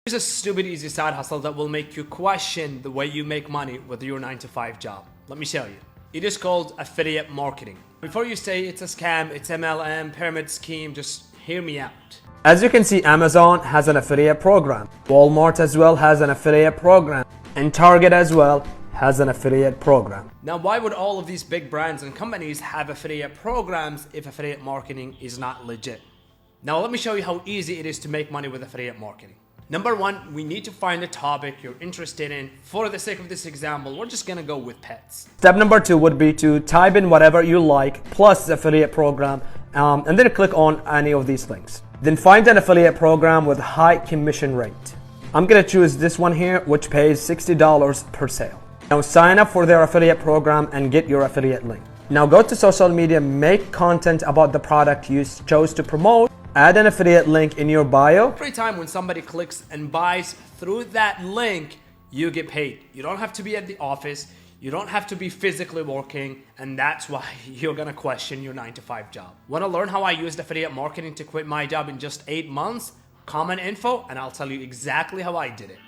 Here's a stupid easy side hustle that will make you question the way you make money with your 9 to 5 job. Let me show you. It is called affiliate marketing. Before you say it's a scam, it's MLM, pyramid scheme, just hear me out. As you can see, Amazon has an affiliate program. Walmart as well has an affiliate program. And Target as well has an affiliate program. Now, why would all of these big brands and companies have affiliate programs if affiliate marketing is not legit? Now, let me show you how easy it is to make money with affiliate marketing. Number one, we need to find a topic you're interested in. For the sake of this example, we're just gonna go with pets. Step number two would be to type in whatever you like plus the affiliate program and then click on any of these links. Then find an affiliate program with high commission rate. I'm gonna choose this one here, which pays $60 per sale. Now sign up for their affiliate program and get your affiliate link. Now go to social media, make content about the product you chose to promote. Add an affiliate link in your bio. Every time when somebody clicks and buys through that link, you get paid. You don't have to be at the office. You don't have to be physically working. And that's why you're gonna question your 9 to 5 job. Wanna learn how I used affiliate marketing to quit my job in just 8 months? Comment info and I'll tell you exactly how I did it.